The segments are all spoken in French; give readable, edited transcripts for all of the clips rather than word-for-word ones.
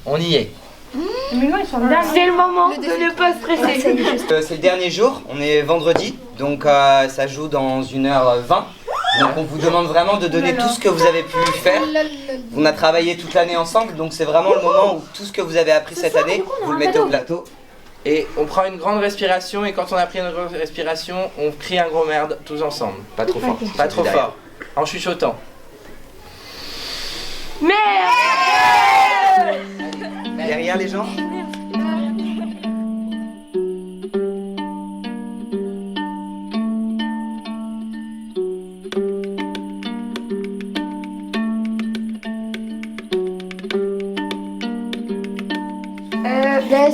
On y est. C'est le moment de ne pas stresser. C'est le dernier jour, on est vendredi, donc ça joue dans 1h20. Donc on vous demande vraiment de donner tout ce que vous avez pu faire. On a travaillé toute l'année ensemble, donc c'est vraiment le moment où tout ce que vous avez appris cette année, vous le mettez au plateau. Et on prend une grande respiration, et quand on a pris une grande respiration, on crie un gros merde tous ensemble. Pas trop fort. Pas trop fort. En chuchotant. Merde! Derrière les gens.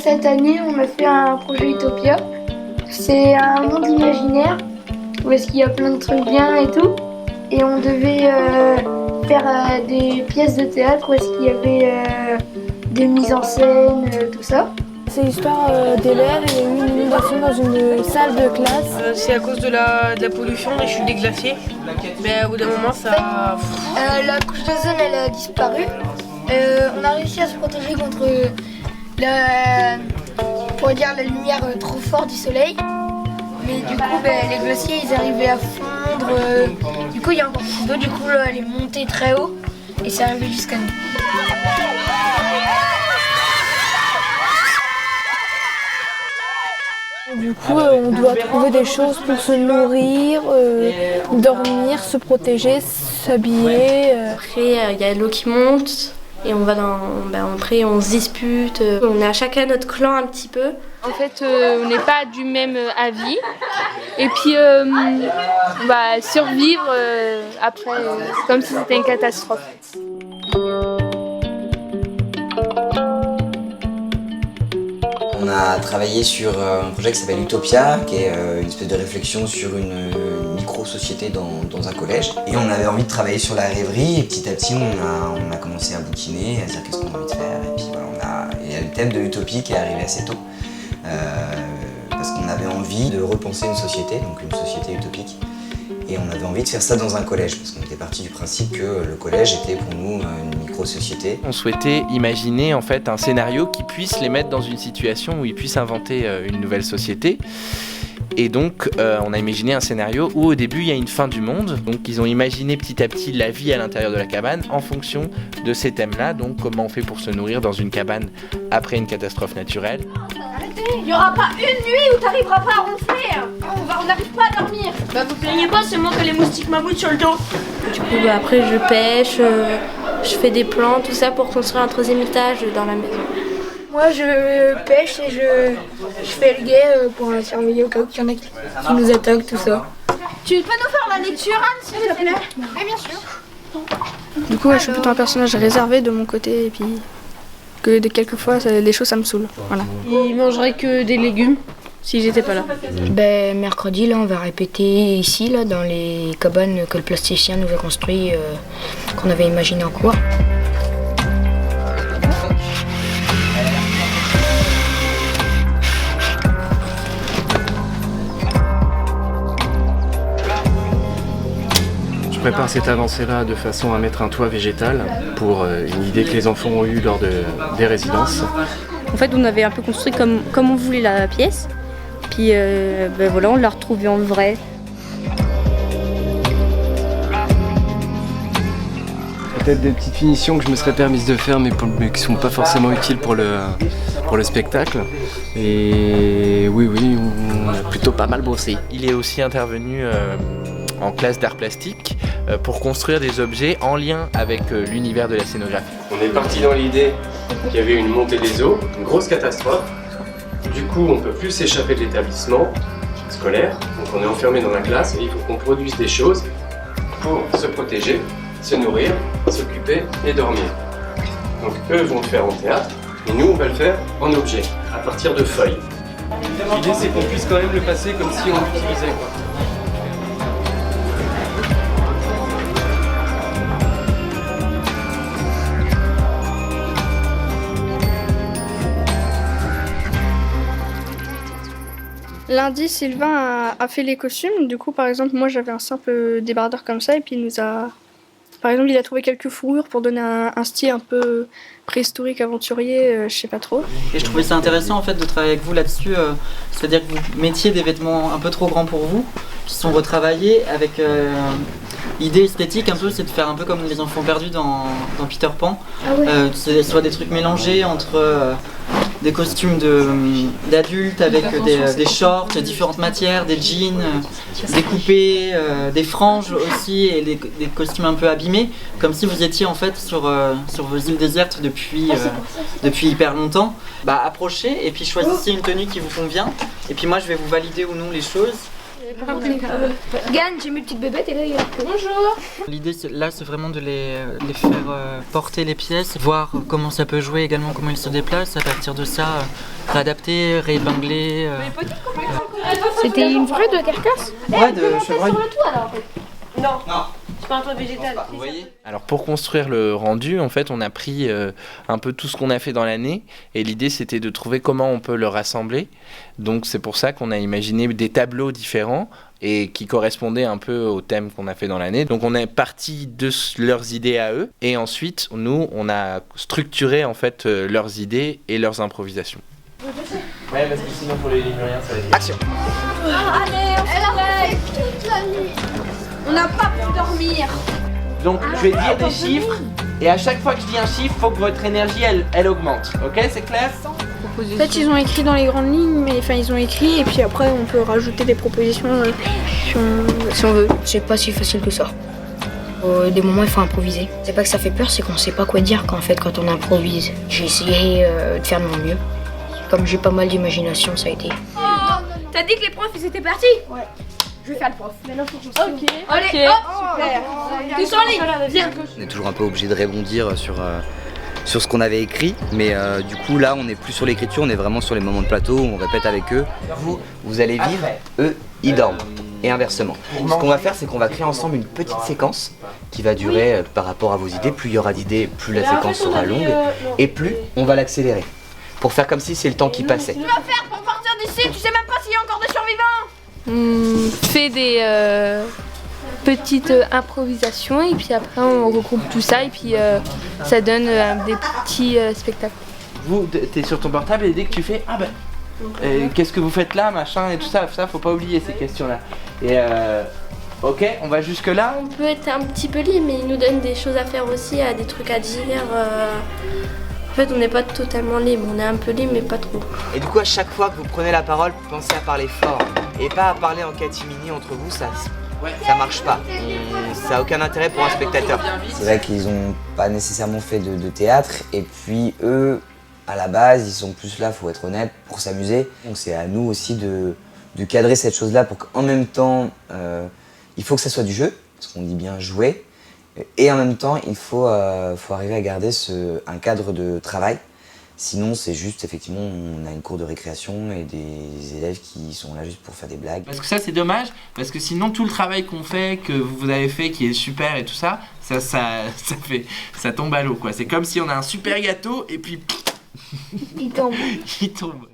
Cette année, on a fait un projet Utopia. C'est un monde imaginaire où est-ce qu'il y a plein de trucs bien et tout. Et on devait faire des pièces de théâtre où est-ce qu'il y avait des mises en scène, tout ça. C'est l'histoire d'élèves, il y a eu une inondation dans une salle de classe. C'est à cause de la pollution, des chutes des glaciers. Mais au bout d'un moment, ça... La couche d'ozone, elle a disparu. On a réussi à se protéger contre la lumière trop forte du soleil. Mais du coup, les glaciers, ils arrivaient à fondre. Du coup, il y a encore plus d'eau. Du coup, elle est montée très haut et c'est arrivé jusqu'à nous. Du coup, on doit trouver des choses pour se nourrir, dormir, se protéger, s'habiller. Après, il y a l'eau qui monte et on va après, on se dispute. On a chacun notre clan un petit peu. En fait, on n'est pas du même avis. Et puis, on va survivre après, comme si c'était une catastrophe. On a travaillé sur un projet qui s'appelle Utopia, qui est une espèce de réflexion sur une micro-société dans un collège. Et on avait envie de travailler sur la rêverie, et petit à petit on a commencé à bouquiner, à dire qu'est-ce qu'on a envie de faire. Et puis voilà, il y a le thème de l'utopie qui est arrivé assez tôt, parce qu'on avait envie de repenser une société, donc une société utopique. Et on avait envie de faire ça dans un collège, parce qu'on était parti du principe que le collège était pour nous une micro-société. On souhaitait imaginer en fait un scénario qui puisse les mettre dans une situation où ils puissent inventer une nouvelle société. Et donc on a imaginé un scénario où au début il y a une fin du monde. Donc ils ont imaginé petit à petit la vie à l'intérieur de la cabane en fonction de ces thèmes-là. Donc comment on fait pour se nourrir dans une cabane après une catastrophe naturelle. Il n'y aura pas une nuit où tu n'arriveras pas à ronfler. On n'arrive pas à dormir. Vous plaignez pas, c'est moi que les moustiques m'aboutent sur le dos. Du coup, après, je pêche, je fais des plans, tout ça pour construire un 3e étage dans la maison. Moi, je pêche et je fais le guet pour surveiller au cas où il y en a qui nous attaquent, tout ça. Tu peux nous faire la lecture, Anne, s'il te plaît? Oui, bien sûr. Du coup, je suis plutôt un personnage réservé de mon côté, et puis que quelquefois, des choses, ça me saoule. Voilà. Il mangerait que des légumes si j'étais pas là. Mercredi, là, on va répéter ici, là, dans les cabanes que le plasticien nous a construit, qu'on avait imaginé en cours. Je prépare cette avancée-là de façon à mettre un toit végétal pour une idée que les enfants ont eue lors des résidences. En fait, on avait un peu construit comme on voulait la pièce. Puis voilà, on l'a retrouvée en vrai. Peut-être des petites finitions que je me serais permise de faire mais qui ne sont pas forcément utiles pour le spectacle. Et oui, on a plutôt pas mal bossé. Il est aussi intervenu en classe d'art plastique pour construire des objets en lien avec l'univers de la scénographie. On est parti dans l'idée qu'il y avait une montée des eaux, une grosse catastrophe. Du coup, on ne peut plus s'échapper de l'établissement scolaire, donc on est enfermé dans la classe et il faut qu'on produise des choses pour se protéger, se nourrir, s'occuper et dormir. Donc eux vont le faire en théâtre et nous on va le faire en objet, à partir de feuilles. L'idée c'est qu'on puisse quand même le passer comme si on l'utilisait, quoi. Lundi, Sylvain a fait les costumes. Du coup, par exemple, moi j'avais un simple débardeur comme ça et puis il nous a Par exemple, il a trouvé quelques fourrures pour donner un style un peu préhistorique, aventurier, je sais pas trop. Et je trouvais ça intéressant en fait de travailler avec vous là-dessus, c'est-à-dire que vous mettiez des vêtements un peu trop grands pour vous, qui sont retravaillés avec l'idée esthétique un peu, c'est de faire un peu comme les enfants perdus dans Peter Pan. Ah ouais. Soit des trucs mélangés entre des costumes d'adultes avec des shorts, différentes matières, des jeans, découpés, des franges aussi et des costumes un peu abîmés, comme si vous étiez en fait sur vos îles désertes depuis hyper longtemps. Bah approchez et puis choisissez une tenue qui vous convient et puis moi je vais vous valider ou non les choses. Regarde, j'ai mes petites bébêtes et là il y a... Bonjour. L'idée là c'est vraiment de les faire porter les pièces, voir comment ça peut jouer également, comment ils se déplacent, à partir de ça réadapter, réépingler. C'était une vraie de carcasse? Ouais, de chevreuil. Non. C'est pas un toit végétal. Vous voyez ? Alors pour construire le rendu, en fait, on a pris un peu tout ce qu'on a fait dans l'année et l'idée c'était de trouver comment on peut le rassembler. Donc c'est pour ça qu'on a imaginé des tableaux différents et qui correspondaient un peu au thème qu'on a fait dans l'année. Donc on est parti de leurs idées à eux et ensuite nous on a structuré en fait leurs idées et leurs improvisations. Ouais, parce que sinon pour les Lémuriens ça va être... Action. Allez, on fait toute la nuit. On n'a pas pu dormir. Donc je vais dire des chiffres et à chaque fois que je dis un chiffre, il faut que votre énergie elle augmente. Ok, c'est clair ? En fait, ils ont écrit dans les grandes lignes, mais enfin ils ont écrit et puis après on peut rajouter des propositions si on veut. C'est pas si facile que ça. Des moments il faut improviser. C'est pas que ça fait peur, c'est qu'on sait pas quoi dire quand on improvise. J'ai essayé de faire de mon mieux. Comme j'ai pas mal d'imagination, ça a été. T'as dit que les profs ils étaient partis? Ouais. Je vais faire le prof. Maintenant faut que je... Ok. Allez, Ok. hop, super. Tous en ligne, viens. On est toujours un peu obligé de rebondir sur ce qu'on avait écrit, mais du coup là on n'est plus sur l'écriture, on est vraiment sur les moments de plateau où on répète avec eux. Vous allez vivre, eux ils dorment, et inversement. Ce qu'on va faire c'est qu'on va créer ensemble une petite séquence qui va durer par rapport à vos idées. Plus il y aura d'idées, plus la séquence sera longue, et plus on va l'accélérer. Pour faire comme si c'est le temps qui passait. Tu vas faire pour partir d'ici? Tu sais même pas s'il y a encore des survivants. Fait des petites improvisations et puis après on regroupe tout ça et puis ça donne des petits spectacles. Vous, t'es sur ton portable et dès que tu fais ah ben qu'est-ce que vous faites là, machin et tout ça, faut pas oublier ces questions-là. Et ok, on va jusque là. On peut être un petit peu libre, mais ils nous donnent des choses à faire aussi, des trucs à dire. En fait, on n'est pas totalement libre, on est un peu libre, mais pas trop. Et du coup, à chaque fois que vous prenez la parole, pensez à parler fort et pas à parler en catimini entre vous, ça marche pas. Ça a aucun intérêt pour un spectateur. C'est vrai qu'ils ont pas nécessairement fait de théâtre et puis eux, à la base, ils sont plus là, faut être honnête, pour s'amuser. Donc c'est à nous aussi de cadrer cette chose-là pour qu'en même temps, il faut que ça soit du jeu, parce qu'on dit bien jouer. Et en même temps, il faut arriver à garder un cadre de travail. Sinon, c'est juste, effectivement, on a une cour de récréation et des élèves qui sont là juste pour faire des blagues. Parce que ça, c'est dommage, parce que sinon, tout le travail qu'on fait, que vous avez fait, qui est super et tout ça, ça tombe à l'eau, quoi. C'est comme si on a un super gâteau et puis... Il tombe. Il tombe.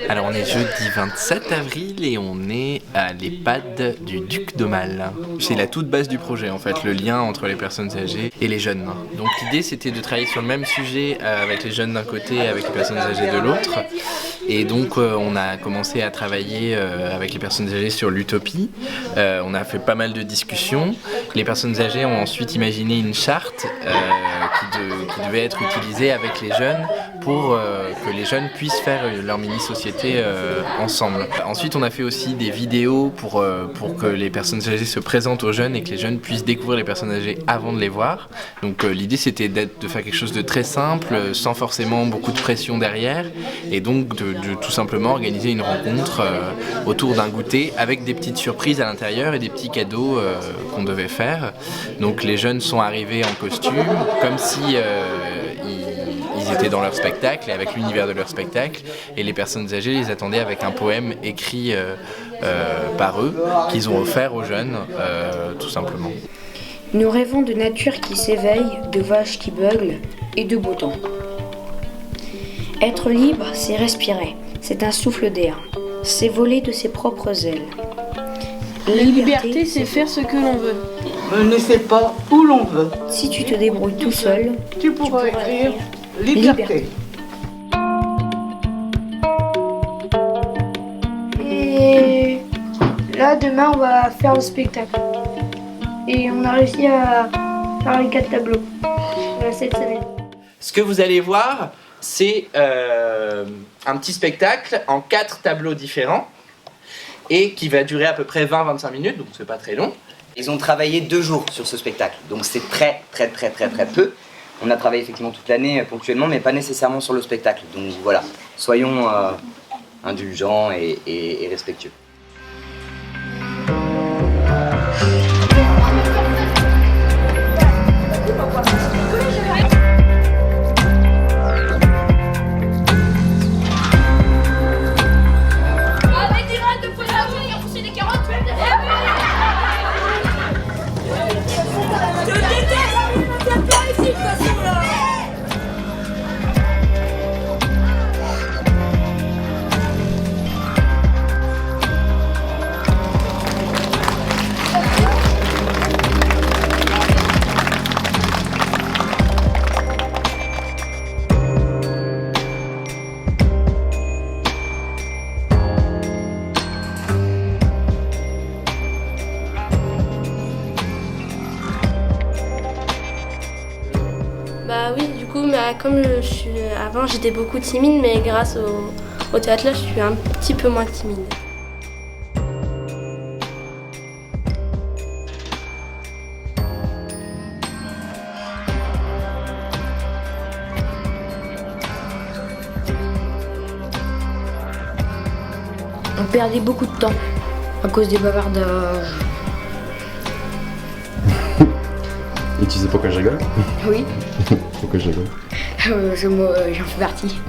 Alors on est jeudi 27 avril et on est à l'EHPAD du Duc d'Aumale. C'est la toute base du projet en fait, le lien entre les personnes âgées et les jeunes. Donc l'idée c'était de travailler sur le même sujet avec les jeunes d'un côté et avec les personnes âgées de l'autre. Et donc on a commencé à travailler avec les personnes âgées sur l'utopie. On a fait pas mal de discussions. Les personnes âgées ont ensuite imaginé une charte qui devait être utilisée avec les jeunes pour que les jeunes puissent faire leur mini-société ensemble. Ensuite, on a fait aussi des vidéos pour que les personnes âgées se présentent aux jeunes et que les jeunes puissent découvrir les personnes âgées avant de les voir. Donc l'idée, c'était de faire quelque chose de très simple, sans forcément beaucoup de pression derrière, et donc de tout simplement organiser une rencontre autour d'un goûter avec des petites surprises à l'intérieur et des petits cadeaux qu'on devait faire. Donc les jeunes sont arrivés en costume, comme si ils étaient dans leur spectacle et avec l'univers de leur spectacle, et les personnes âgées les attendaient avec un poème écrit par eux qu'ils ont offert aux jeunes, tout simplement. Nous rêvons de nature qui s'éveille, de vaches qui beuglent et de beau temps. Être libre, c'est respirer, c'est un souffle d'air, c'est voler de ses propres ailes. La liberté, c'est faire ce que l'on veut. On ne sait pas où l'on veut. Si tu te débrouilles tout seul, Tu pourras écrire liberté. Et là, demain, on va faire le spectacle. Et on a réussi à faire les 4 tableaux cette semaine. Ce que vous allez voir, c'est un petit spectacle en 4 tableaux différents et qui va durer à peu près 20-25 minutes, donc c'est pas très long. Ils ont travaillé 2 jours sur ce spectacle, donc c'est très peu. On a travaillé effectivement toute l'année ponctuellement, mais pas nécessairement sur le spectacle. Donc voilà, soyons indulgents et respectueux. Bah oui, du coup, comme avant j'étais beaucoup timide, mais grâce au théâtre là, je suis un petit peu moins timide. on perdait beaucoup de temps à cause des bavardages. Et tu sais pourquoi je rigole? Oui. Pourquoi je rigole? J'en fais partie.